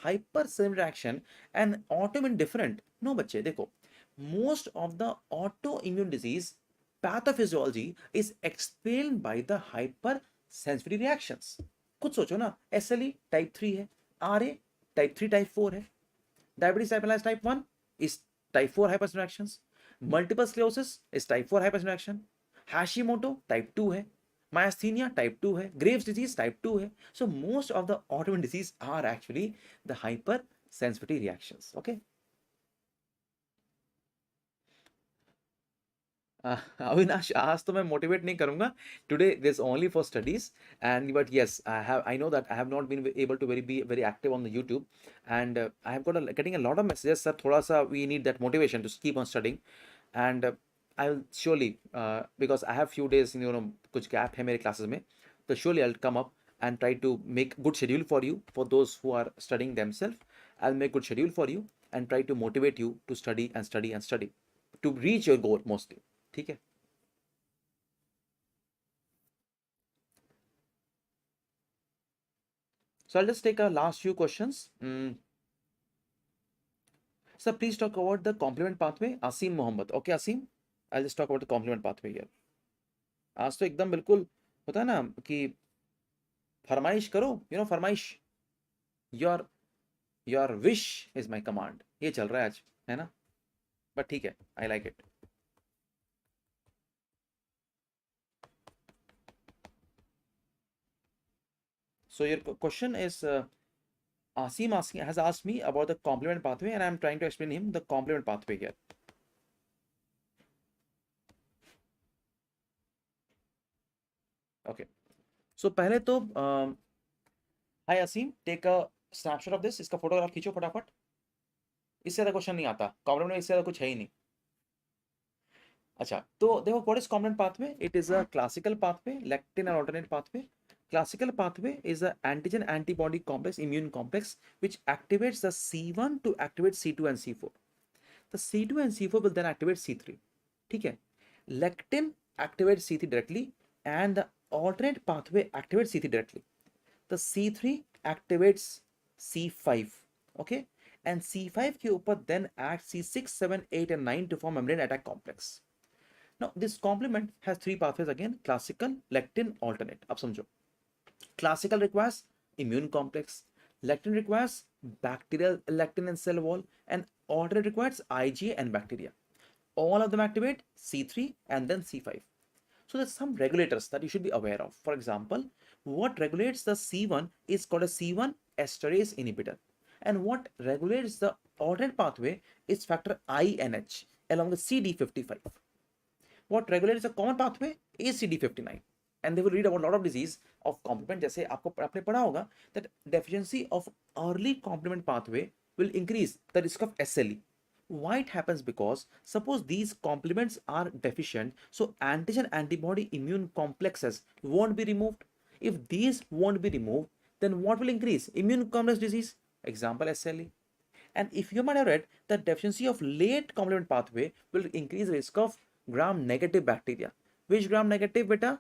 hypersensitivity and autoimmune different? No, बच्चे देखो, most of the autoimmune disease pathophysiology is explained by the hypersensitivity reactions. खुद सोचो ना, SLE type 3 है, RA type 3 type 4 है, diabetes type 1 is type 4 hypersensitivity, multiple sclerosis is type 4 hypersensitivity, Hashimoto type 2 है, myasthenia type 2 है, Graves disease type 2 है. So most of the autoimmune disease are actually the hypersensitivity reactions. Okay. Avinash, आज तो मैं motivate नहीं करूंगा. Today this only for studies. And but yes, I know that I have not been able to be very active on the YouTube. And I have got getting a lot of messages, sir थोड़ा सा we need that motivation to keep on studying. And I will surely, because I have few days कुछ gap है मेरे classes में, तो surely I will come up and try to make good schedule for you. For those who are studying themselves, I'll make good schedule for you and try to motivate you to study and study and study to reach your goal mostly. ठीक है. So I'll just take a last few questions. Sir, please talk about the complement pathway. Asim Mohammed. Okay, Asim, I'll just talk about the complement pathway here. आज तो एकदम बिल्कुल होता है ना कि फरमाइश करो, फरमाइश. Your your wish is my command. ये चल रहा है आज, है ना? बट ठीक है, I like it. So your question is, Asim has asked me about the complement pathway, and I'm trying to explain him the complement pathway here. Okay. So पहले तो hi Asim, take a snapshot of this. इसका photograph खींचो फटाफट. इससे ज़्यादा question नहीं आता complement में, इससे ज़्यादा कुछ है ही नहीं. अच्छा, तो देखो, what is complement pathway? It is a classical pathway, lectin and alternate pathway. Classical pathway is an antigen antibody complex, immune complex, which activates the C1 to activate C2 and C4. The C2 and C4 will then activate C3. ठीक है. Lectin activates C3 directly, and the alternate pathway activates C3 directly. The C3 activates C5. Okay, and C5 के ऊपर then acts C6, 7, 8 and 9 to form membrane attack complex. Now this complement has three pathways again: classical, lectin, alternate. अब समझो. Classical requires immune complex, lectin requires bacterial lectin and cell wall, and alternate requires IgA and bacteria. All of them activate C3 and then C5. So there's some regulators that you should be aware of. For example, what regulates the C1 is called a C1 esterase inhibitor, and what regulates the alternate pathway is factor INH along with CD55. What regulates the common pathway is CD59. And they will read about a lot of disease of complement. जैसे आपको आपने पढ़ा होगा that deficiency of early complement pathway will increase the risk of SLE. Why it happens? Because suppose these complements are deficient, so antigen antibody immune complexes won't be removed. If these won't be removed, then what will increase? Immune complex disease, example SLE. And if you might have read, the deficiency of late complement pathway will increase risk of gram negative bacteria. Which gram negative, beta?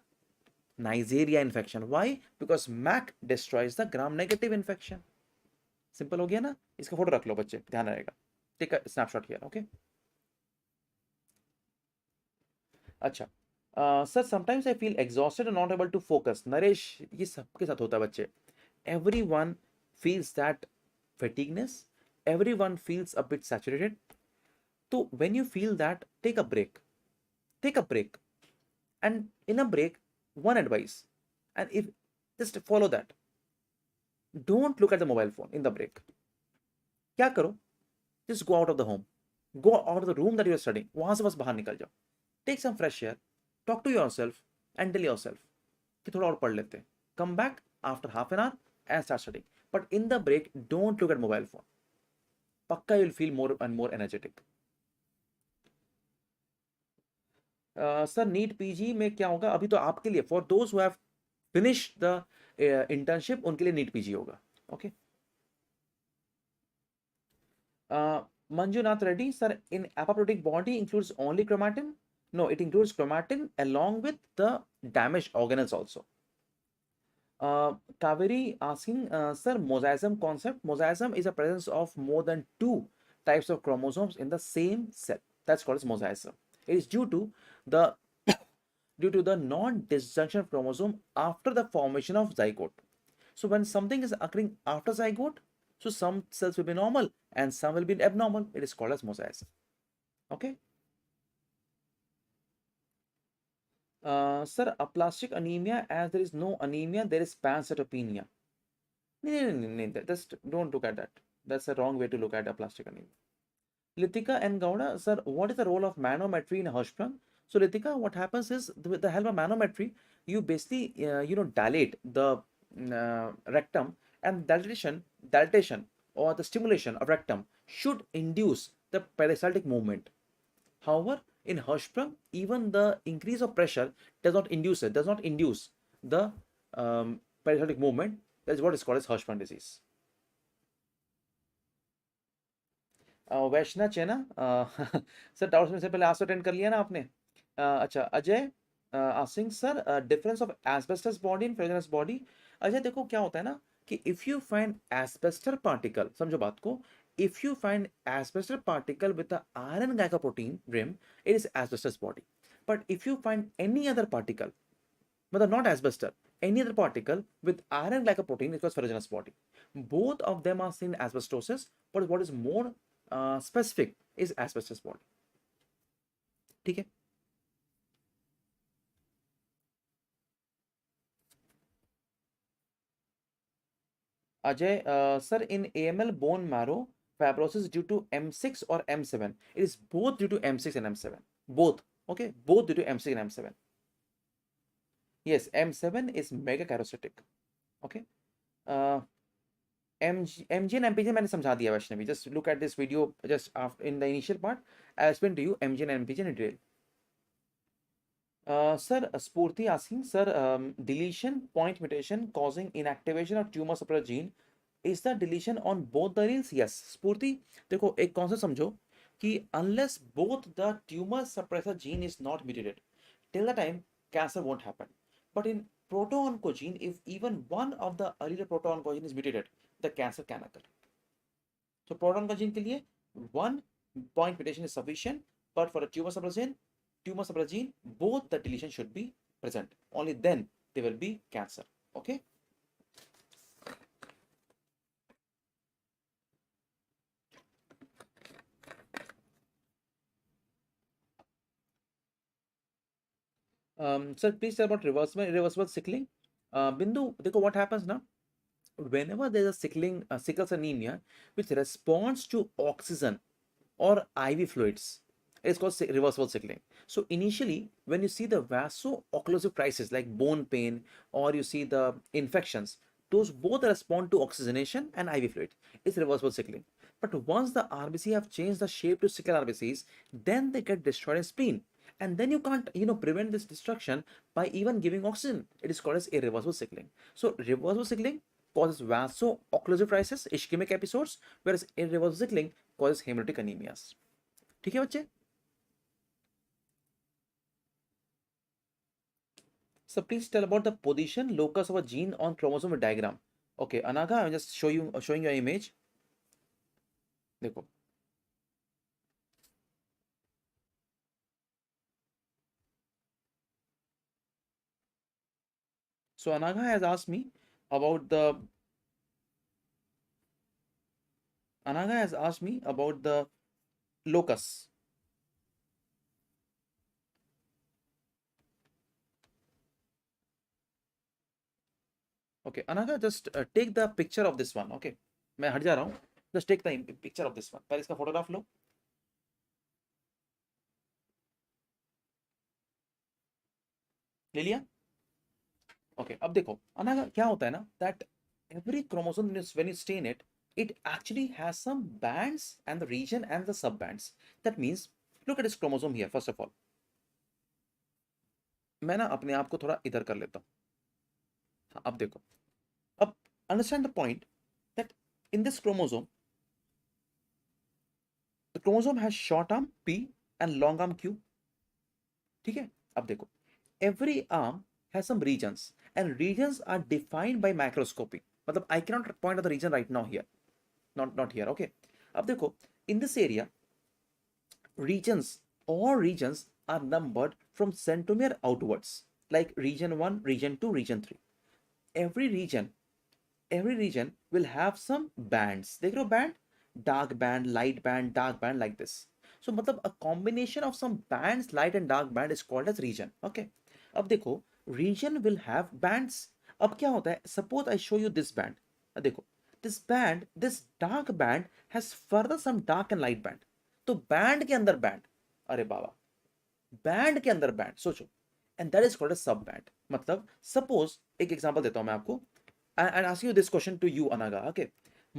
Neisseria infection. Why? Because MAC destroys the gram negative infection. Simple हो गया ना? इसका photo रख लो बच्चे, ध्यान रहेगा. Take a snapshot here. Okay. अच्छा, sir sometimes I feel exhausted and not able to focus. Naresh, ये सबके साथ होता है बच्चे. Everyone feels that fatigueness. Everyone feels a bit saturated. So when you feel that, take a break. Take a break. And in a break, one advice, and if just follow that, don't look at the mobile phone in the break. क्या करो? Just go out of the home, go out of the room that you are studying. वहां से बस बाहर निकल जाओ. Take some fresh air, talk to yourself and tell yourself कि थोड़ा और पढ़ लेते हैं. Come back after half an hour and start studying. But in the break, don't look at mobile phone. पक्का you'll feel more and more energetic. Sir NEET PG में क्या होगा? अभी तो आपके लिए, for those who have finished the internship, उनके लिए नीट पीजी होगा. Okay. Manjunath Reddy, sir, in apoptotic body includes only chromatin? No, it includes chromatin along with the damaged organelles also. Kaveri asking, sir, mosaicism concept. Mosaicism is a presence of more than two types of chromosomes in the same cell. That's called as mosaicism. It is due to the non-disjunction of chromosome after the formation of zygote. So when something is occurring after zygote, so some cells will be normal and some will be abnormal. It is called as mosaicism. Okay. Sir, aplastic anemia, as there is no anemia, there is pancytopenia. No, just don't look at that. That's a wrong way to look at aplastic anemia. Litika and Gowda, sir, what is the role of manometry in Hirschsprung? So Ritika, what happens is with the help of manometry, you basically dilate the rectum, and dilatation or the stimulation of rectum should induce the peristaltic movement. However, in Hirschsprung, even the increase of pressure does not induce the peristaltic movement. That's what is called as Hirschsprung disease. Vaishna Chena sir doubts में से पहले आज attend कर लिया ना आपने? अच्छा अजय आसिंग sir, difference of asbestos body and ferruginous body. Ajay देखो क्या होता है ना कि if you find asbestos particle, समझो बात को, if you find asbestos particle with the iron glycoprotein rim, it is asbestos body. But if you find any other particle, but not asbestos, any other particle with iron glycoprotein, it was ferruginous body. Both of them are seen asbestosis, but what is more specific is asbestos body. ठीक है. Ajay, sir, in AML bone marrow fibrosis due to M6 or M7, it is both due to M6 and M7. Both, okay, both due to M6 and M7. Yes, M7 is megakaryocytic. Okay. MG and MPG मैंने समझा दिया Vaishnavi. Just look at this video just after in the initial part. I explained to you MG and MPG in detail. Sir, Spurti asking, sir, deletion point mutation causing inactivation of tumor suppressor gene. Is the deletion on both the alleles? Yes. Spurti, देखो एक concept समझो कि unless both the tumor suppressor gene is not mutated, till the time cancer won't happen. But in proto-oncogene, if even one of the allele proto-oncogene is mutated, the cancer can occur. So proto-oncogene के लिए one point mutation is sufficient, but for a tumor suppressor gene, both the deletion should be present. Only then there will be cancer. Okay. Sir, please tell about reversible sickling. Bindu, देखो what happens now? Whenever there is a sickle anemia which responds to oxygen or IV fluids, it is called reversible sickling. So initially, when you see the vaso-occlusive crisis like bone pain or you see the infections, those both respond to oxygenation and IV fluid. It's reversible sickling. But once the RBC have changed the shape to sickle RBCs, then they get destroyed in spleen. And then you can't, prevent this destruction by even giving oxygen. It is called as irreversible sickling. So reversible sickling causes vaso-occlusive crisis, ischemic episodes, whereas irreversible sickling causes hemolytic anemias. ठीक है बच्चे? So please tell about the position locus of a gene on chromosome diagram. Okay, Anaga, I'm just showing your image. देखो. So Anaga has asked me about the locus. Okay, Anaga, just take the picture of this one. Okay, मैं हट जा रहा हूँ. Just take the picture of this one. पहले इसका photograph लो. ले लिया? Okay, अब देखो अनागा क्या होता है ना, that every chromosome when you stain it, it actually has some bands and the region and the subbands. That means look at this chromosome here. First of all, मैं ना अपने आप को थोड़ा इधर कर लेता हूँ. हाँ, अब देखो, अब understand the point that in this chromosome, the chromosome has short arm P and long arm Q. ठीक है? अब देखो, every arm has some regions and regions are defined by macroscopy. मतलब I cannot point out the region right now here, not here. Okay, अब देखो, in this area, regions are numbered from centromere outwards, like region 1, region 2, region 3. Every region will have some bands. देख रहे हो band, dark band, light band, dark band, like this. So मतलब a combination of some bands, light and dark band, is called as region. Okay, अब देखो, region will have bands. अब क्या होता है, suppose I show you this band. देखो, this dark band has further some dark and light band. तो band के अंदर band, अरे बाबा, बैंड के अंदर बैंड, सोचो, and that is called a sub band. मतलब सपोज एक एग्जांपल देता हूं मैं आपको, and ask you this question to you, Anaga. Okay,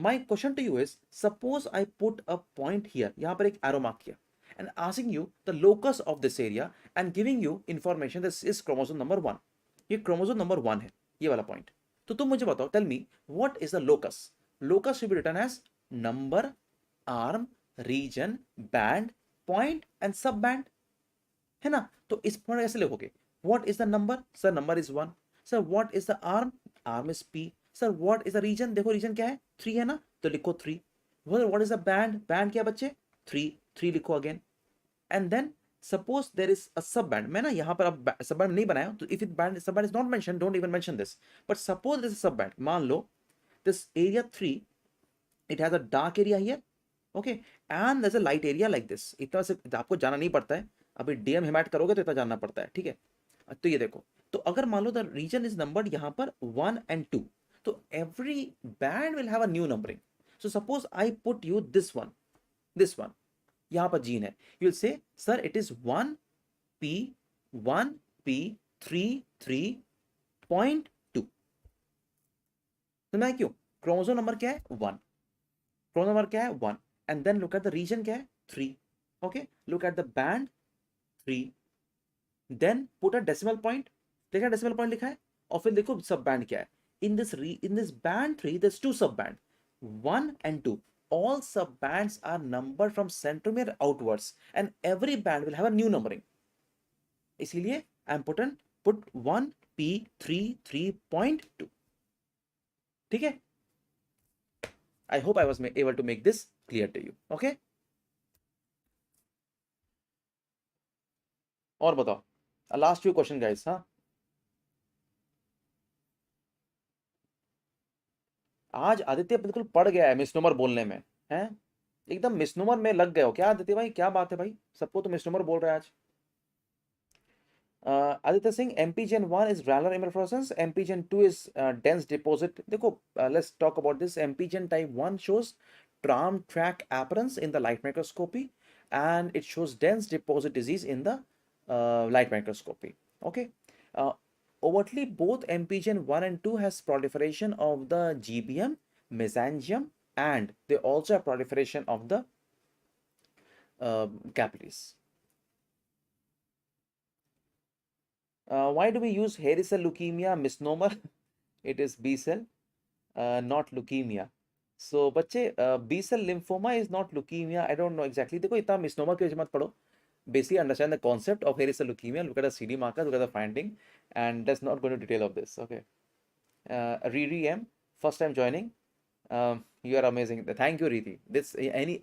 my question to you is, suppose I put a point here, यहाँ पर एक arrow mark किया, and asking you the locus of this area and giving you information this is chromosome number 1. ये chromosome number 1 है, ये वाला point. तो तुम मुझे बताओ, tell me what is the locus. Locus should be written as number, arm, region, band, point and sub band, है ना. तो इस पर ऐसे लिखोगे, what is the number, sir number is 1. Sir what is the arm, arm is P. Sir what is the region, देखो region क्या है, 3 है ना, तो लिखो 3. What is the band, band क्या बच्चे, 3, 3 लिखो again. And then suppose there is a sub band, मैं ना यहाँ पर अब सब बैंड नहीं बनाया, तो if it band sub band is not mention, don't even mention this. But suppose this is sub band, मान लो this area 3, it has a dark area here, okay, and there is a light area like this. इतना से आपको जाना नहीं पड़ता है, अभी डीएम हिमैट करोगे तो इतना जानना पड़ता है, ठीक है. तो ये देखो, तो अगर मान लो द रीजन इज नंबर्ड यहाँ पर 1 and 2, तो every band will have a new numbering. So suppose I put you this one, यहाँ पर जीन है, you will say sir it is 1p 1p 3.2. समझा क्यों, क्रोमोसोम नंबर क्या है 1, क्रोमोसोम नंबर क्या है 1, and then look at the region क्या है 3, okay, look at the band 3, then put a decimal point, देखा डेसिमल पॉइंट लिखा है, और फिर देखो सब बैंड क्या है. In this band 3 there's 2 sub band, 1 and 2. All sub bands are numbered from centromere outwards and every band will have a new numbering. इसीलिए I am put 1p3.2. ठीक है. I hope I was able to make this clear to you. Okay. और बताओ, last few question guys. हाँ, आज आदित्य बिल्कुल पड़ गया है मिसनोमर बोलने में, हैं एकदम मिसनोमर में लग गए हो क्या आदित्य भाई, क्या बात है भाई, सबको तो मिसनोमर बोल रहा है आज. Aditya Singh, MPGN 1 is granular immunofluorescence, MPGN 2 is dense deposit. देखो let's talk about this. MPGN type 1 shows tram track appearance in the light microscopy and it shows dense deposit disease in the light microscopy. Okay. uh, Overtly, both MPGN 1 and 2 has proliferation of the GBM, mesangium, and they also have proliferation of the capillaries. Why do we use hairy cell leukemia misnomer? It is B cell, not leukemia. So बच्चे, B cell lymphoma is not leukemia. I don't know exactly. देखो इतना misnomer के मत पढ़ो. Basically understand the concept of hairy cell leukemia. Look at the CD marker, look at the finding, and let's not go into detail of this. Okay. Riri M, first time joining. You are amazing. Thank you, Riti. This any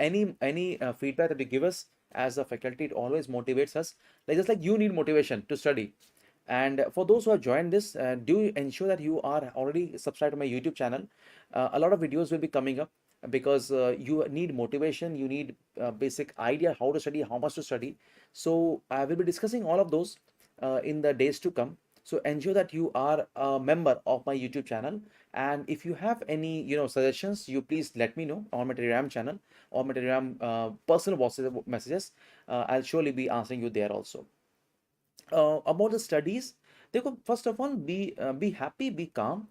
feedback that you give us as a faculty, it always motivates us. Like just like you need motivation to study. And for those who have joined this, do ensure that you are already subscribed to my YouTube channel. A lot of videos will be coming up because you need motivation, you need basic idea how to study, how much to study. So I will be discussing all of those in the days to come. So ensure that you are a member of my YouTube channel, and if you have any suggestions, you please let me know on my Telegram channel or my Telegram personal WhatsApp messages. I'll surely be answering you there also. About the studies, देखो, first of all, be happy, be calm,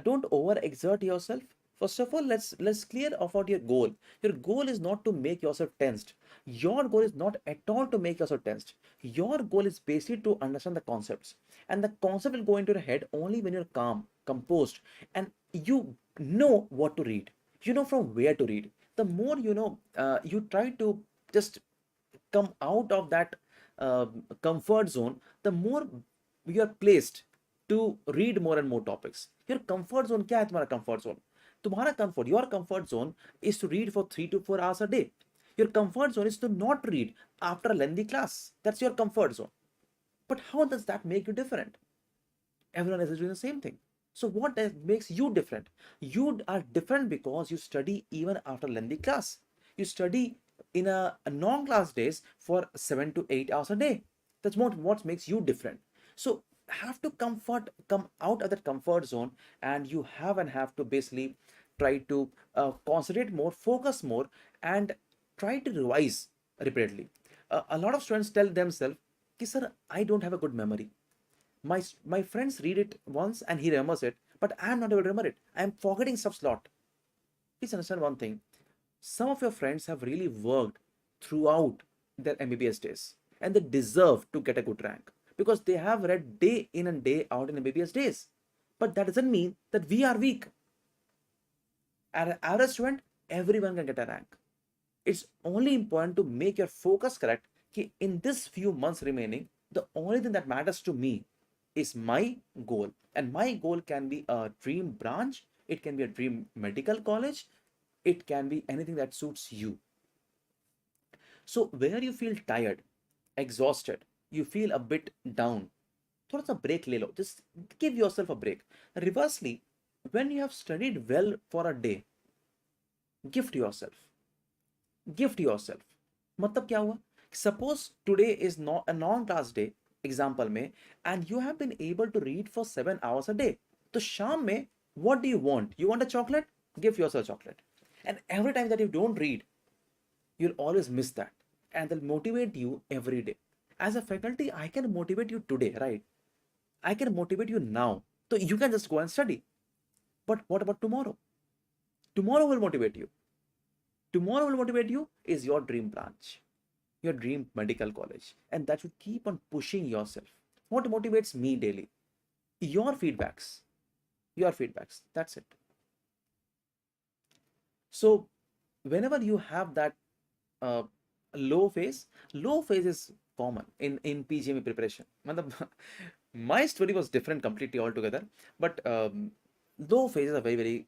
don't over exert yourself. First of all, let's clear about your goal. Your goal is not to make yourself tensed. Your goal is not at all to make yourself tensed. Your goal is basically to understand the concepts, and the concept will go into your head only when you're calm, composed, and you know what to read, you know from where to read. The more you try to just come out of that uh, comfort zone, the more you are placed to read more and more topics. Your comfort zone क्या है, तुम्हारा comfort zone? तुम्हारा comfort, your comfort zone is to read for 3 to 4 hours a day. Your comfort zone is to not read after a lengthy class. That's your comfort zone. But how does that make you different? Everyone else is doing the same thing. So what makes you different? You are different because you study even after lengthy class. You study in a non-class days for 7 to 8 hours a day. That's what makes you different. So have to come out of that comfort zone, and you have to basically try to concentrate more, focus more, and try to revise repeatedly. A lot of students tell themselves, कि sir, I don't have a good memory. My friends read it once and he remembers it, but I am not able to remember it. I am forgetting stuff a lot. Please understand one thing. Some of your friends have really worked throughout their MBBS days and they deserve to get a good rank because they have read day in and day out in MBBS days. But that doesn't mean that we are weak. At an average student, everyone can get a rank. It's only important to make your focus correct. In this few months remaining, the only thing that matters to me is my goal. And my goal can be a dream branch, it can be a dream medical college, it can be anything that suits you. So where you feel tired, exhausted, you feel a bit down, थोड़ा सा break ले लो. Just give yourself a break. Reversely, when you have studied well for a day, gift yourself. Gift yourself. मतलब क्या हुआ? Suppose today is not a non-class day, example में, and you have been able to read for 7 hours a day. तो शाम में, what do you want? You want a chocolate? Give yourself chocolate. And every time that you don't read, you'll always miss that. And they'll motivate you every day. As a faculty, I can motivate you today, right? I can motivate you now. So you can just go and study. But what about tomorrow? Tomorrow will motivate you. Tomorrow will motivate you is your dream branch, your dream medical college. And that should keep on pushing yourself. What motivates me daily? Your feedbacks. Your feedbacks. That's it. So whenever you have that low phase is common in PGME preparation. My story was different completely altogether, but low phases are very, very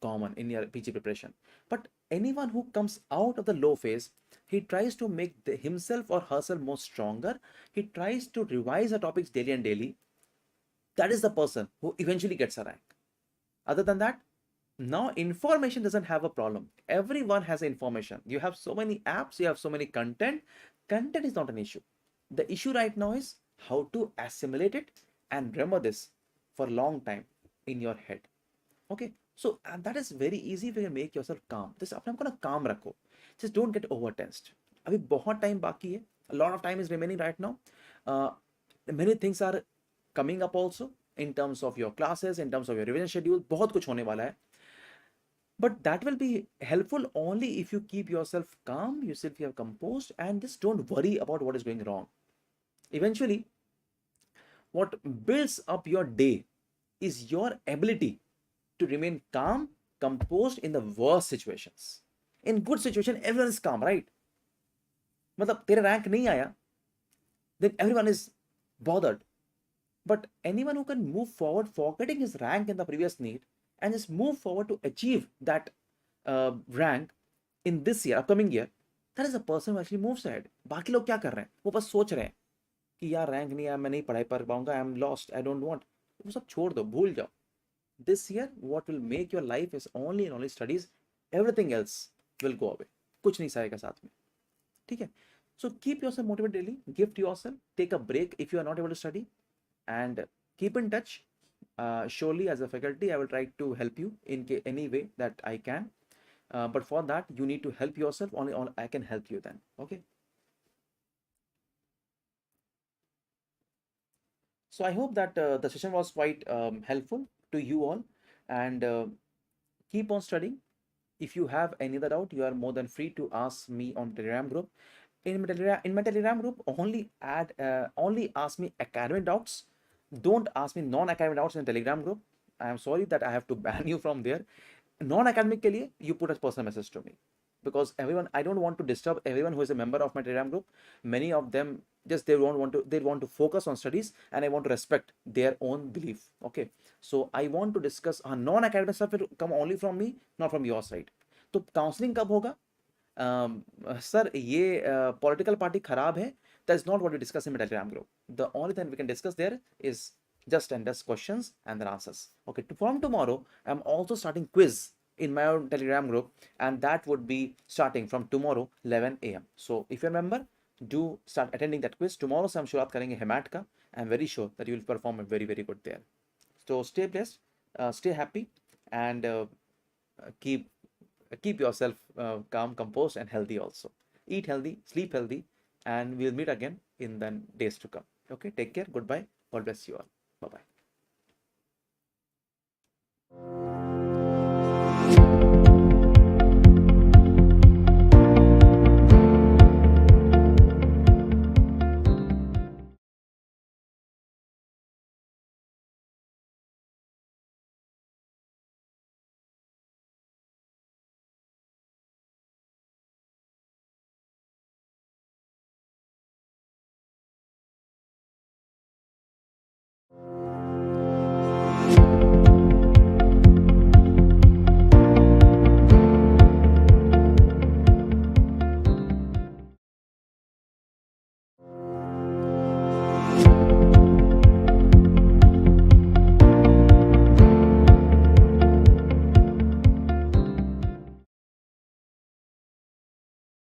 common in your PG preparation. But anyone who comes out of the low phase, he tries to make himself or herself more stronger. He tries to revise the topics daily and daily. That is the person who eventually gets a rank. Other than that, now information doesn't have a problem. Everyone has information. You have so many apps, you have so many content. Content is not an issue. The issue right now is how to assimilate it and remember this for a long time in your head. Okay, so that is very easy if you can make yourself calm. This अपने आपको ना calm रखो. Just don't get over tensed. अभी बहुत time बाकी है. A lot of time is remaining right now. Many things are coming up also in terms of your classes, in terms of your revision schedule. बहुत कुछ होने वाला है. But that will be helpful only if you keep yourself calm, yourself you have composed, and just don't worry about what is going wrong. Eventually, what builds up your day is your ability to remain calm, composed in the worst situations. In good situation, everyone is calm, right? मतलब तेरा rank नहीं आया, then everyone is bothered. But anyone who can move forward, forgetting his rank in the previous need, and just move forward to achieve that rank in this year, upcoming year, that is a person who actually moves ahead. बाकी लोग क्या कर रहे हैं? वो बस सोच रहे हैं कि यार रैंक नहीं आया, मैं नहीं पढ़ाई कर पाऊंगा, I am lost, I don't want. वो सब छोड़ दो, भूल जाओ. This year, what will make your life is only and only studies. Everything else will go away. कुछ नहीं साएगा साथ में. ठीक है? So keep yourself motivated daily. Gift yourself. Take a break if you are not able to study, and keep in touch. Surely, as a faculty, I will try to help you in any way that I can. But for that, you need to help yourself. Only I can help you then. Okay. So I hope that the session was quite helpful to you all, and keep on studying. If you have any other doubt, you are more than free to ask me on Telegram group. In my Telegram group, only ask me academic doubts. Don't ask me non-academic doubts in the Telegram group. I am sorry that I have to ban you from there. Non-academic के लिए you put a personal message to me, because everyone, I don't want to disturb everyone who is a member of my Telegram group. Many of them just they want to focus on studies, and I want to respect their own belief. Okay, so I want to discuss non-academic stuff will come only from me, not from your side. तो counseling कब होगा? Sir, ये political party खराब है. That's not what we discuss in my Telegram group. The only thing we can discuss there is just and just questions and their answers. Okay, from tomorrow, I'm also starting quiz in my own Telegram group, and that would be starting from tomorrow 11 a.m. So if you remember, do start attending that quiz. Tomorrow से हम शुरुआत करेंगे हेमैट का. I'm very sure that you will perform very, very good there. So stay blessed, stay happy, and keep yourself calm, composed, and healthy also. Eat healthy, sleep healthy, and we'll meet again in the days to come. Okay, take care. Goodbye. God bless you all. Bye bye.